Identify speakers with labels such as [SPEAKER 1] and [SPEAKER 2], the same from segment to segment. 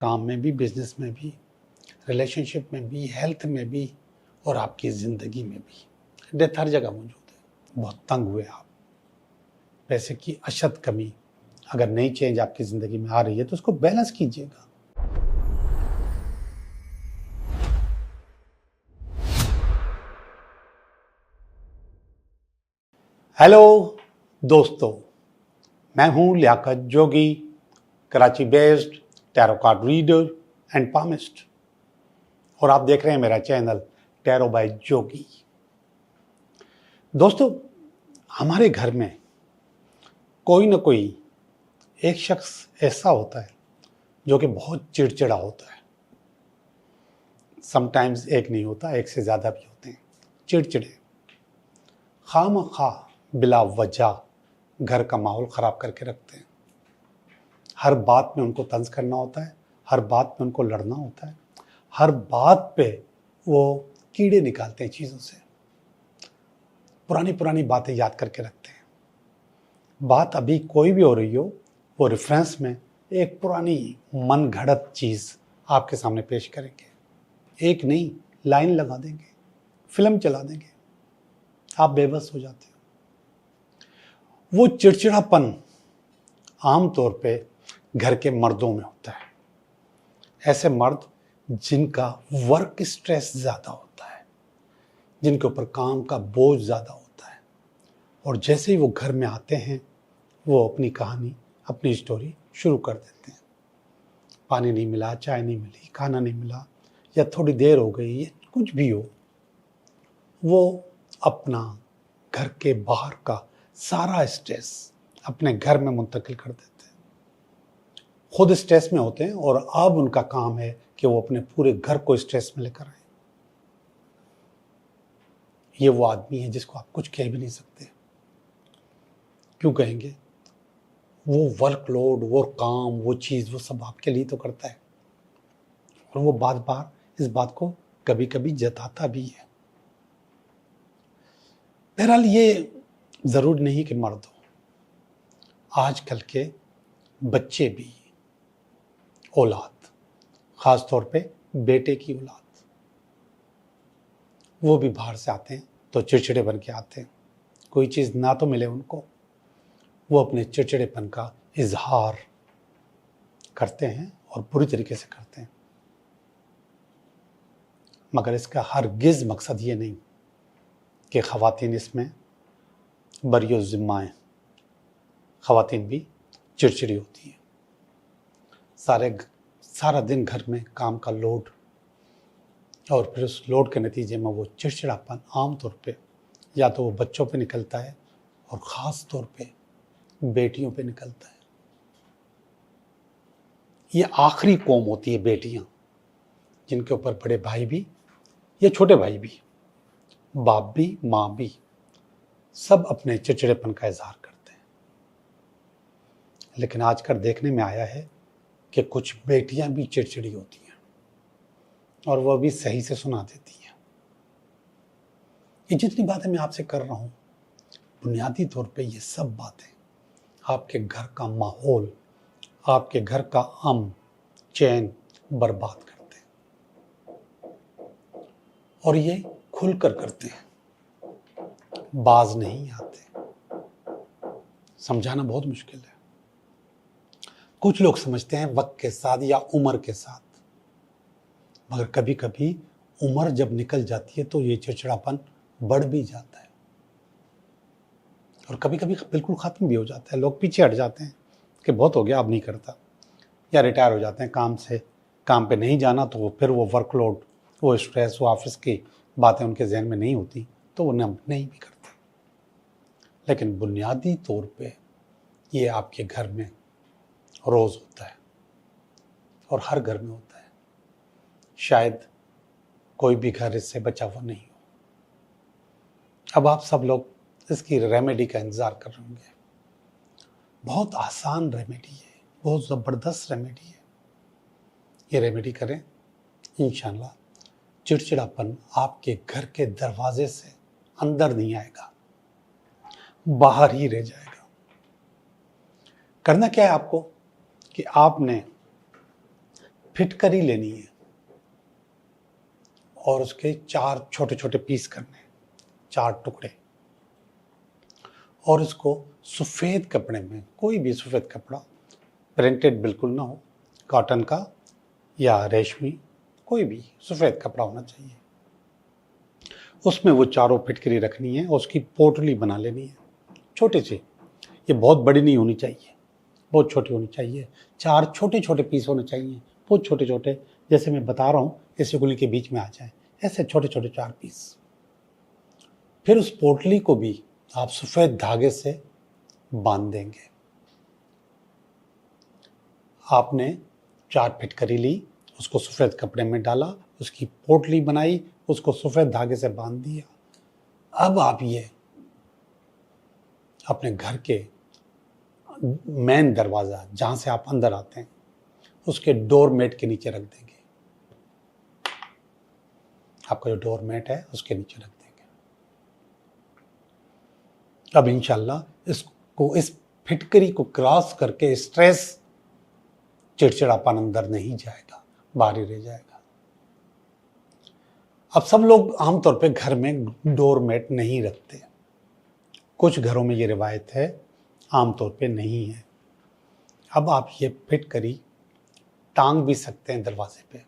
[SPEAKER 1] काम में भी, बिजनेस में भी, रिलेशनशिप में भी, हेल्थ में भी और आपकी ज़िंदगी में भी। डेथ हर जगह मौजूद है। बहुत तंग हुए आप, पैसे की अशद कमी, अगर नई चेंज आपकी ज़िंदगी में आ रही है तो उसको बैलेंस कीजिएगा। हेलो दोस्तों, मैं हूं Liaquat Jogi, Karachi based tarot card reader and palmist, और आप देख रहे हैं मेरा चैनल टैरो बाय जोगी। दोस्तों, हमारे घर में कोई ना कोई एक शख्स ऐसा होता है जो कि बहुत चिड़चिड़ा होता है। समटाइम्स एक नहीं होता, एक से ज़्यादा भी होते हैं चिड़चिड़े, खामखा बिला वजह घर का माहौल ख़राब करके रखते हैं। हर बात में उनको तंज करना होता है, हर बात में उनको लड़ना होता है, हर बात पे वो कीड़े निकालते हैं चीज़ों से, पुरानी पुरानी बातें याद करके रखते हैं। बात अभी कोई भी हो रही हो, वो रेफरेंस में एक पुरानी मन घड़त चीज़ आपके सामने पेश करेंगे। एक नहीं, लाइन लगा देंगे, फिल्म चला देंगे, आप बेबस हो जाते हो। वो चिड़चिड़ापन आमतौर पे घर के मर्दों में होता है। ऐसे मर्द जिनका वर्क स्ट्रेस ज़्यादा होता है, जिनके ऊपर काम का बोझ ज़्यादा होता है, और जैसे ही वो घर में आते हैं वो अपनी कहानी, अपनी स्टोरी शुरू कर देते हैं। पानी नहीं मिला, चाय नहीं मिली, खाना नहीं मिला, या थोड़ी देर हो गई, या कुछ भी हो, वो अपना घर के बाहर का सारा स्ट्रेस अपने घर में मुंतकिल कर देते हैं। खुद स्ट्रेस में होते हैं और अब उनका काम है कि वो अपने पूरे घर को स्ट्रेस में लेकर आए। ये वो आदमी है जिसको आप कुछ कह भी नहीं सकते। क्यों कहेंगे? वो वर्कलोड, वो काम, वो चीज़, वो सब आपके लिए तो करता है, और वो बार बार इस बात को कभी कभी जताता भी है। बहरहाल, ये ज़रूर नहीं कि मर्द हो, आजकल के बच्चे भी, औलाद, ख़ास तौर पे बेटे की औलाद, वो भी बाहर से आते हैं तो चिड़चिड़े बन के आते हैं। कोई चीज़ ना तो मिले उनको, वो अपने चिड़चिड़ेपन का इजहार करते हैं और बुरी तरीके से करते हैं। मगर इसका हरगिज़ मकसद ये नहीं कि ख़वातीन इसमें बरियो ज़िम्मा हैं। ख़वातीन भी चिड़चिड़ी होती हैं। सारा दिन घर में काम का लोड, और फिर उस लोड के नतीजे में वो चिड़चिड़ापन आम तौर पे या तो वो बच्चों पे निकलता है, और ख़ास तौर पे बेटियों पे निकलता है। ये आखिरी कौम होती है बेटियां, जिनके ऊपर बड़े भाई भी या छोटे भाई भी, बाप भी, माँ भी, सब अपने चिड़चिड़ेपन का इजहार करते हैं। लेकिन आजकल देखने में आया है कि कुछ बेटियां भी चिड़चिड़ी होती हैं, और वह भी सही से सुना देती हैं। ये जितनी बातें मैं आपसे कर रहा हूँ, बुनियादी तौर पे ये सब बातें आपके घर का माहौल, आपके घर का अमन चैन बर्बाद करते हैं, और ये खुलकर करते हैं, बाज नहीं आते। समझाना बहुत मुश्किल है। कुछ लोग समझते हैं वक्त के साथ या उम्र के साथ, मगर कभी कभी उम्र जब निकल जाती है तो ये चिड़चिड़ापन बढ़ भी जाता है, और कभी कभी बिल्कुल ख़त्म भी हो जाता है। लोग पीछे हट जाते हैं कि बहुत हो गया, अब नहीं करता, या रिटायर हो जाते हैं काम से, काम पे नहीं जाना, तो फिर वो वर्कलोड, वो स्ट्रेस, वो ऑफिस की बातें उनके जहन में नहीं होती, तो वो नहीं भी करते। लेकिन बुनियादी तौर पे ये आपके घर में रोज़ होता है, और हर घर में होता है। शायद कोई भी घर इससे बचा हुआ नहीं हो। अब आप सब लोग इसकी रेमेडी का इंतज़ार कर रहे होंगे। बहुत आसान रेमेडी है, बहुत ज़बरदस्त रेमेडी है। ये रेमेडी करें, इंशाल्लाह चिड़चिड़ापन आपके घर के दरवाजे से अंदर नहीं आएगा, बाहर ही रह जाएगा। करना क्या है आपको कि आपने फिटकरी लेनी है और उसके 4 छोटे छोटे पीस करने हैं, 4 टुकड़े, और इसको सफ़ेद कपड़े में, कोई भी सफ़ेद कपड़ा, प्रिंटेड बिल्कुल ना हो, कॉटन का या रेशमी, कोई भी सफ़ेद कपड़ा होना चाहिए, उसमें वो चारों फिटकरी रखनी है और उसकी पोटली बना लेनी है छोटे से। ये बहुत बड़ी नहीं होनी चाहिए, बहुत छोटी होनी चाहिए। 4 छोटे छोटे पीस होने चाहिए, बहुत छोटे छोटे, जैसे मैं बता रहा हूँ इस उंगली के बीच में आ जाए, ऐसे छोटे छोटे 4 पीस। फिर उस पोटली को भी आप सफ़ेद धागे से बांध देंगे। आपने 4 फिटकरी ली, उसको सफ़ेद कपड़े में डाला, उसकी पोटली बनाई, उसको सफ़ेद धागे से बांध दिया। अब आप ये अपने घर के मेन दरवाज़ा, जहाँ से आप अंदर आते हैं, उसके डोर मेट के नीचे रख देंगे। आपका जो डोर मेट है उसके नीचे रख देंगे। अब इंशाल्लाह इसको, इस फिटकरी को क्रॉस करके स्ट्रेस, चिड़चिड़ापन अंदर नहीं जाएगा, बाहर ही रह जाएगा। अब सब लोग आमतौर पे घर में डोर मेट नहीं रखते, कुछ घरों में ये रिवायत है, आमतौर पे नहीं है। अब आप ये फिटकरी टांग भी सकते हैं दरवाजे पे,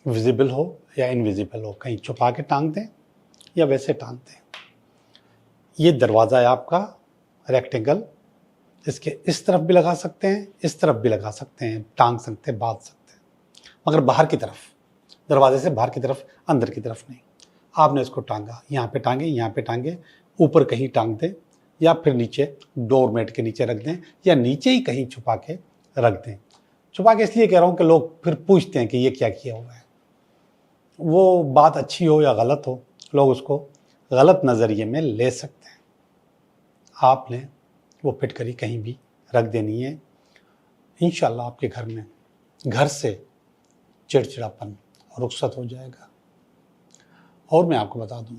[SPEAKER 1] विजिबल हो या इनविजिबल हो, कहीं छुपा के टांग दें या वैसे टांग दें। ये दरवाज़ा है आपका रेक्टेंगल, इसके इस तरफ भी लगा सकते हैं, इस तरफ भी लगा सकते हैं, टांग सकते हैं, बांध सकते हैं, मगर बाहर की तरफ, दरवाजे से बाहर की तरफ, अंदर की तरफ नहीं। आपने इसको टांगा, यहाँ पे टांगे, यहाँ पे टांगे, ऊपर कहीं टांग दें या फिर नीचे डोर मेट के नीचे रख दें या नीचे ही कहीं छुपा के रख दें। छुपा के इसलिए कह रहा हूँ कि लोग फिर पूछते हैं कि ये क्या किया हुआ है। वो बात अच्छी हो या गलत हो, लोग उसको गलत नज़रिए में ले सकते हैं। आपने वो फिटकरी कहीं भी रख देनी है। इंशाल्लाह आपके घर में, घर से चिड़चिड़ापन रुखसत हो जाएगा। और मैं आपको बता दूं,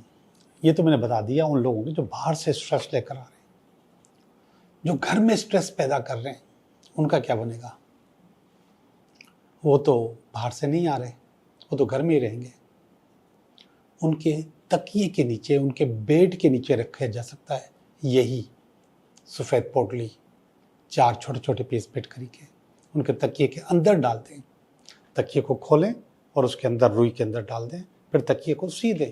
[SPEAKER 1] ये तो मैंने बता दिया उन लोगों को जो बाहर से स्ट्रेस लेकर आ रहे हैं। जो घर में स्ट्रेस पैदा कर रहे हैं उनका क्या बनेगा? वो तो बाहर से नहीं आ रहे, वो तो घर में ही रहेंगे। उनके तकिए के नीचे, उनके बेड के नीचे रखा जा सकता है यही सफ़ेद पोटली, 4 छोटे छोटे पीस फिटकरी के उनके तकिए के अंदर डाल दें। तकिए को खोलें और उसके अंदर, रुई के अंदर डाल दें, फिर तकिए को सी दें।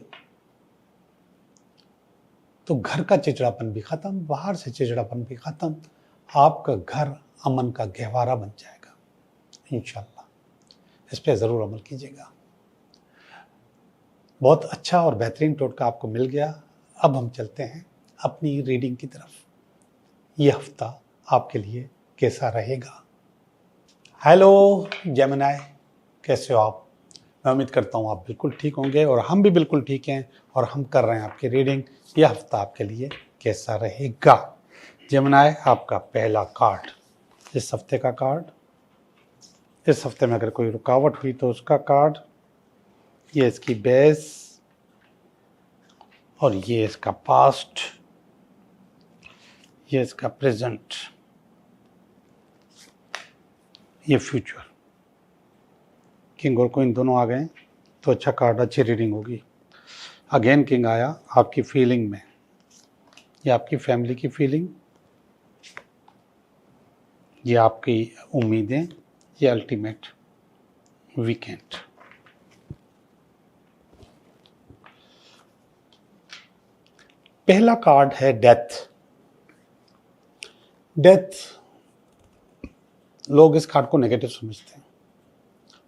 [SPEAKER 1] तो घर का चिड़चिड़ापन भी खत्म, बाहर से चिड़चिड़ापन भी खत्म, आपका घर अमन का गहवारा बन जाएगा इंशाल्लाह। इस पर ज़रूर अमल कीजिएगा। बहुत अच्छा और बेहतरीन टोटका आपको मिल गया। अब हम चलते हैं अपनी रीडिंग की तरफ। ये हफ्ता आपके लिए कैसा रहेगा? हेलो जेमिनी, कैसे हो आप? मैं उम्मीद करता हूँ आप बिल्कुल ठीक होंगे और हम भी बिल्कुल ठीक हैं और हम कर रहे हैं आपकी रीडिंग। यह हफ्ता आपके लिए कैसा रहेगा? जेमिनी, आपका पहला कार्ड, इस हफ्ते का कार्ड, इस हफ्ते में अगर कोई रुकावट हुई तो उसका कार्ड, ये इसकी बेस और ये इसका पास्ट, ये इसका प्रेजेंट, ये फ्यूचर। किंग और क्वीन दोनों आ गए तो अच्छा कार्ड, अच्छी रीडिंग होगी। अगेन किंग आया आपकी फीलिंग में, ये आपकी फैमिली की फीलिंग, ये आपकी उम्मीदें, ये अल्टीमेट वीकेंड। पहला कार्ड है डेथ। डेथ, लोग इस कार्ड को नेगेटिव समझते हैं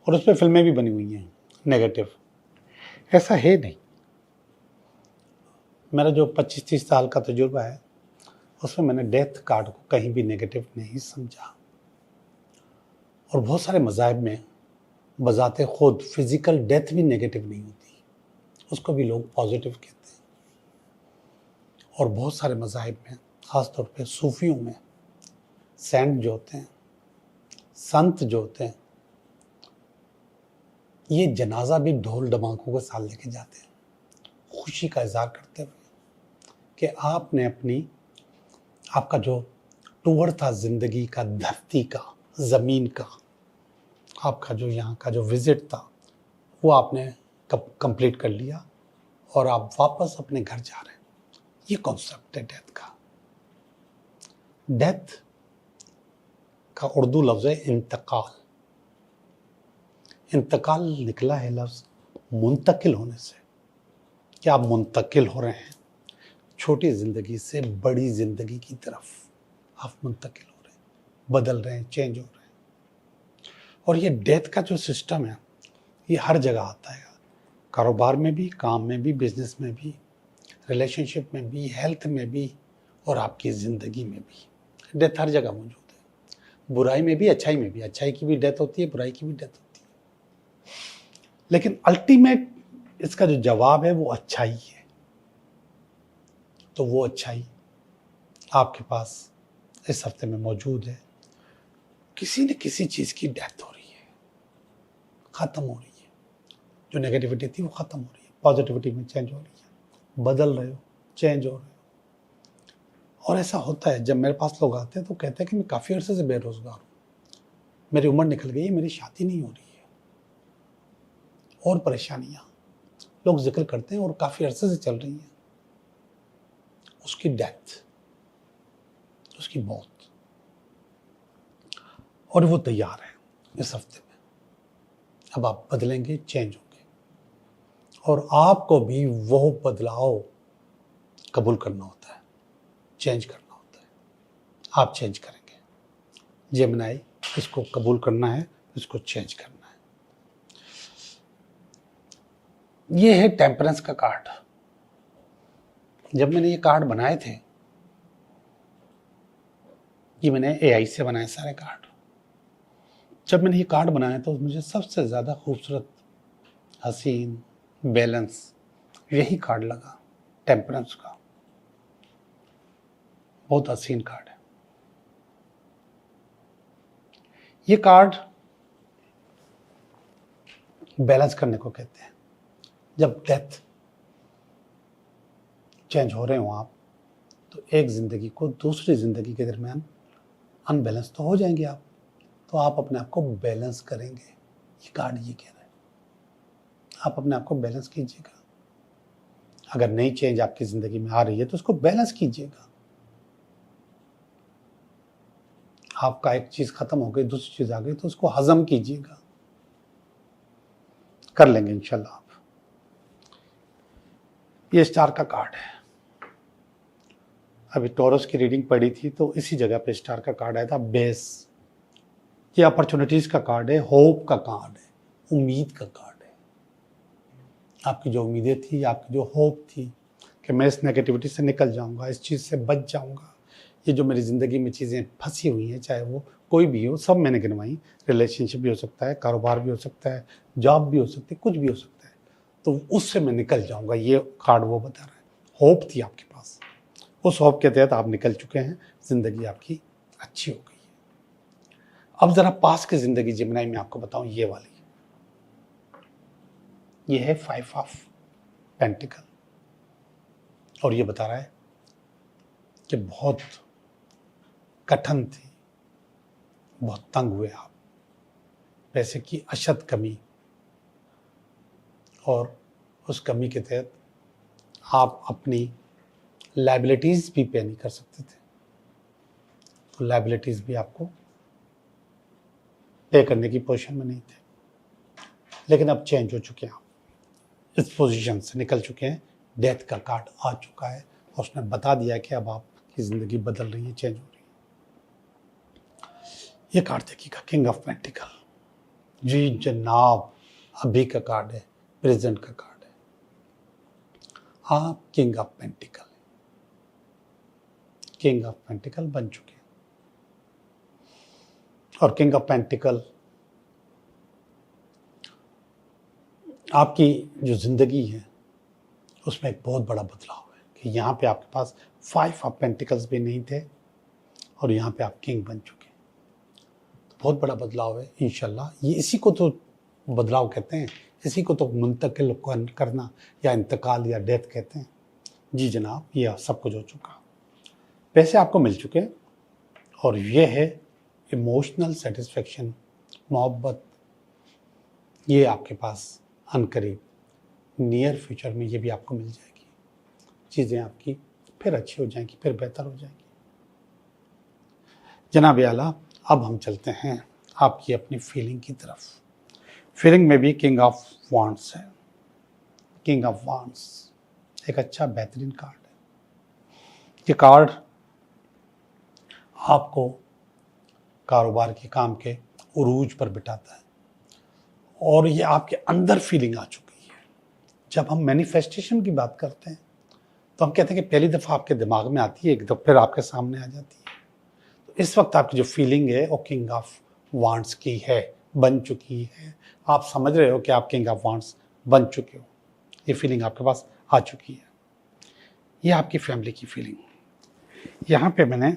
[SPEAKER 1] और उस पर फिल्में भी बनी हुई हैं नेगेटिव। ऐसा है नहीं। मेरा जो 25-30 साल का तजुर्बा है उसमें मैंने डेथ कार्ड को कहीं भी नेगेटिव नहीं समझा। और बहुत सारे मज़ाहिब में बजाते खुद फिजिकल डेथ भी नेगेटिव नहीं होती, उसको भी लोग पॉजिटिव कहते हैं। और बहुत सारे मज़ाहिब में, ख़ास तौर पे सूफियों में, सेंट जो होते हैं, संत जो होते हैं, ये जनाजा भी ढोल डमाकों के साथ लेके जाते हैं, खुशी का इजहार करते हुए कि आपने आपका जो टूर था ज़िंदगी का, धरती का, ज़मीन का, आपका जो यहाँ का जो विजिट था वो आपने कंप्लीट कर लिया और आप वापस अपने घर जा रहे हैं। ये कॉन्सेप्ट है डेथ का। डेथ का उर्दू लफ्ज़ है इंतकाल। इंतकाल निकला है लफ्ज़ मुंतकिल होने से, कि आप मुंतकिल हो रहे हैं छोटी ज़िंदगी से बड़ी ज़िंदगी की तरफ। आप मुंतकिल हो रहे हैं, बदल रहे हैं, चेंज हो रहे हैं। और ये डेथ का जो सिस्टम है ये हर जगह आता है, कारोबार में भी, काम में भी, बिजनेस में भी, रिलेशनशिप में भी, हेल्थ में भी और आपकी ज़िंदगी में भी। डेथ हर जगह मौजूद है, बुराई में भी, अच्छाई में भी। अच्छाई की भी डेथ होती है, बुराई की भी डेथ होती है, लेकिन अल्टीमेट इसका जो जवाब है वो अच्छाई है। तो वो अच्छाई आपके पास इस हफ्ते में मौजूद है। किसी न किसी चीज़ की डेथ हो रही है, ख़त्म हो रही है। जो नेगेटिविटी थी वो ख़त्म हो रही है, पॉजिटिविटी में चेंज हो रही है, बदल रहे हो, चेंज हो रहे हो। और ऐसा होता है, जब मेरे पास लोग आते हैं तो कहते हैं कि मैं काफ़ी अर्से से बेरोज़गार हूँ, मेरी उम्र निकल गई है, मेरी शादी नहीं हो रही है, और परेशानियाँ लोग जिक्र करते हैं और काफ़ी अर्से से चल रही हैं। उसकी डेथ, उसकी मौत, और वो तैयार है इस हफ्ते में। अब आप बदलेंगे, चेंज होंगे, और आपको भी वो बदलाव कबूल करना होता है, चेंज करना होता है। आप चेंज करेंगे। जेमिनी, इसको कबूल करना है, इसको चेंज करना है। ये है टेम्परेंस का कार्ड। जब मैंने ये कार्ड बनाए थे, ये मैंने AI से बनाए सारे कार्ड। जब मैंने ये कार्ड बनाया तो मुझे सबसे ज़्यादा खूबसूरत, हसीन, बैलेंस यही कार्ड लगा, टेम्परेंस का। बहुत हसीन कार्ड है ये कार्ड। बैलेंस करने को कहते हैं। जब डेथ चेंज हो रहे हो आप, तो एक ज़िंदगी को दूसरी ज़िंदगी के दरमियान अनबैलेंस तो हो जाएंगे आप, तो आप अपने आप को बैलेंस करेंगे। ये कार्ड ये कह रहा है, आप अपने आप को बैलेंस कीजिएगा। अगर नई चेंज आपकी ज़िंदगी में आ रही है तो उसको बैलेंस कीजिएगा। आपका एक चीज़ ख़त्म हो गई, दूसरी चीज़ आ गई, तो उसको हज़म कीजिएगा। कर लेंगे इंशाल्लाह आप। ये स्टार का कार्ड है। अभी टॉरस की रीडिंग पड़ी थी तो इसी जगह पे स्टार का कार्ड आया था, बेस। ये अपॉर्चुनिटीज़ का कार्ड है, होप का कार्ड है, उम्मीद का कार्ड है। आपकी जो उम्मीदें थी, आपकी जो होप थी कि मैं इस नेगेटिविटी से निकल जाऊंगा, इस चीज़ से बच जाऊंगा, ये जो मेरी ज़िंदगी में चीज़ें फंसी हुई हैं, चाहे वो कोई भी हो, सब मैंने गिनवाई। रिलेशनशिप भी हो सकता है, कारोबार भी हो सकता है, जॉब भी हो सकती है, कुछ भी हो सकता है, तो उससे मैं निकल जाऊंगा। ये कार्ड वो बता रहा है। होप थी आपके पास, उस होप के तहत आप निकल चुके हैं, ज़िंदगी आपकी अच्छी हो गई है। अब ज़रा पास की ज़िंदगी जेमिनी में आपको बताऊं, ये वाली, ये है 5 ऑफ पेंटिकल, और ये बता रहा है कि बहुत कठिन थी, बहुत तंग हुए आप, पैसे की अशद कमी, और उस कमी के तहत आप अपनी लायबिलिटीज़ भी पे नहीं कर सकते थे, तो लायबिलिटीज़ भी आपको पे करने की पोजीशन में नहीं थे। लेकिन अब चेंज हो चुके हैं, आप इस पोजीशन से निकल चुके हैं। डेथ का कार्ड आ चुका है और उसने बता दिया कि अब आपकी ज़िंदगी बदल रही है, चेंज हो रही है। ये कार्ड देखिएगा, किंग ऑफ पेंटिकल। जी जनाब, अभी का कार्ड है, प्रेजेंट का कार्ड है। आप king of pentacle, king of pentacle बन चुके हैं। और किंग ऑफ पेंटिकल आपकी जो ज़िंदगी है उसमें एक बहुत बड़ा बदलाव है कि यहाँ पे आपके पास 5 ऑफ पेंटिकल्स भी नहीं थे और यहाँ पे आप किंग बन चुके हैं। तो बहुत बड़ा बदलाव है इंशाल्लाह। ये इसी को तो बदलाव कहते हैं, इसी को तो मुंतकिल करना या इंतकाल या डेथ कहते हैं। जी जनाब, ये सब कुछ हो चुका, पैसे आपको मिल चुके हैं, और ये है इमोशनल सेटिस्फेक्शन, मोहब्बत, ये आपके पास अनकरीब नियर फ्यूचर में ये भी आपको मिल जाएगी। चीज़ें आपकी फिर अच्छी हो जाएंगी, फिर बेहतर हो जाएंगी। जनाब आला, अब हम चलते हैं आपकी अपनी फीलिंग की तरफ। फीलिंग में भी किंग ऑफ वांड्स है। किंग ऑफ वांड्स एक अच्छा बेहतरीन कार्ड है। ये कार्ड आपको कारोबार के काम के उरूज पर बिठाता है और ये आपके अंदर फीलिंग आ चुकी है। जब हम मैनिफेस्टेशन की बात करते हैं तो हम कहते हैं कि पहली दफ़ा आपके दिमाग में आती है, एक दफ़ा फिर आपके सामने आ जाती है। तो इस वक्त आपकी जो फीलिंग है वो किंग ऑफ वांड्स की है, बन चुकी है। आप समझ रहे हो कि आप किंग ऑफ वांड्स बन चुके हो। ये फीलिंग आपके पास आ चुकी है। ये आपकी फैमिली की फीलिंग। यहाँ पे मैंने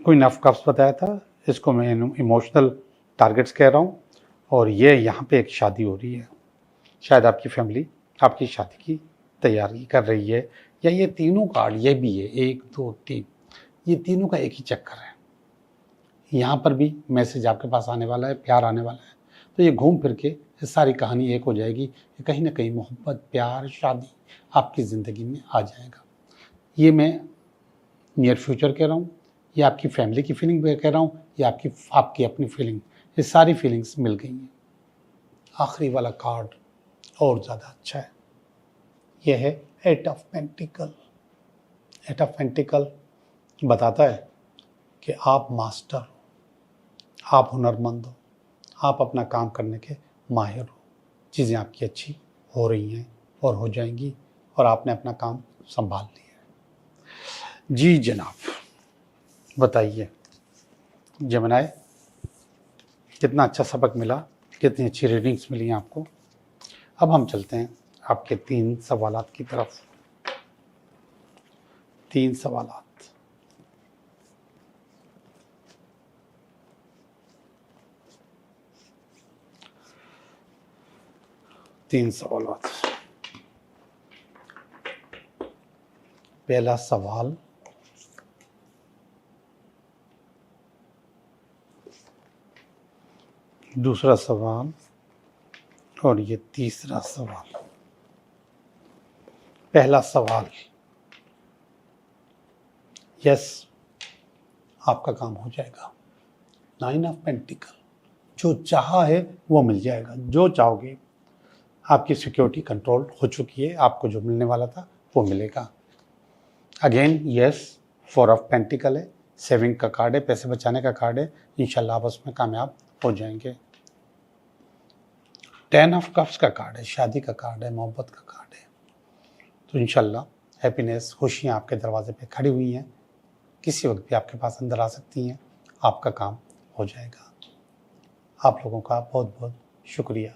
[SPEAKER 1] क्वीन ऑफ कप्स बताया था, इसको मैं इमोशनल टारगेट्स कह रहा हूँ। और ये यहाँ पे एक शादी हो रही है। शायद आपकी फैमिली आपकी शादी की तैयारी कर रही है, या ये तीनों कार्ड, ये भी है 1 2 3, ये तीनों का एक ही चक्कर है। यहाँ पर भी मैसेज आपके पास आने वाला है, प्यार आने वाला है। तो ये घूम फिर के सारी कहानी एक हो जाएगी कि कहीं ना कहीं मोहब्बत, प्यार, शादी आपकी ज़िंदगी में आ जाएगा। ये मैं नियर फ्यूचर कह रहा हूँ, ये आपकी फैमिली की फीलिंग कह रहा हूँ, ये आपकी अपनी फीलिंग, ये सारी फीलिंग्स मिल गई हैं। आखिरी वाला कार्ड और ज़्यादा अच्छा है। यह है 8 ऑफ पेंटिकल। 8 ऑफ पेंटिकल बताता है कि आप मास्टर हो, आप हुनरमंद हो, आप अपना काम करने के माहिर हो। चीज़ें आपकी अच्छी हो रही हैं और हो जाएंगी और आपने अपना काम संभाल लिया है। जी जनाब, बताइए जमनाए, कितना अच्छा सबक मिला, कितनी अच्छी रीडिंग्स मिली हैं आपको। अब हम चलते हैं आपके 3 सवालात की तरफ। 3 सवालात। पहला सवाल, दूसरा सवाल और ये तीसरा सवाल। पहला सवाल, यस, आपका काम हो जाएगा। 9 ऑफ पेंटिकल, जो चाहा है वो मिल जाएगा, जो चाहोगे। आपकी सिक्योरिटी कंट्रोल हो चुकी है, आपको जो मिलने वाला था वो मिलेगा। अगेन यस, 4 ऑफ पेंटिकल है, सेविंग का कार्ड है, पैसे बचाने का कार्ड है। इंशाल्लाह आप उसमें कामयाब हो जाएंगे। 10 ऑफ कप्स का कार्ड है, शादी का कार्ड है, मोहब्बत का कार्ड है। तो इंशाल्लाह हैप्पीनेस, खुशियाँ आपके दरवाजे पे खड़ी हुई हैं, किसी वक्त भी आपके पास अंदर आ सकती हैं। आपका काम हो जाएगा। आप लोगों का बहुत बहुत शुक्रिया।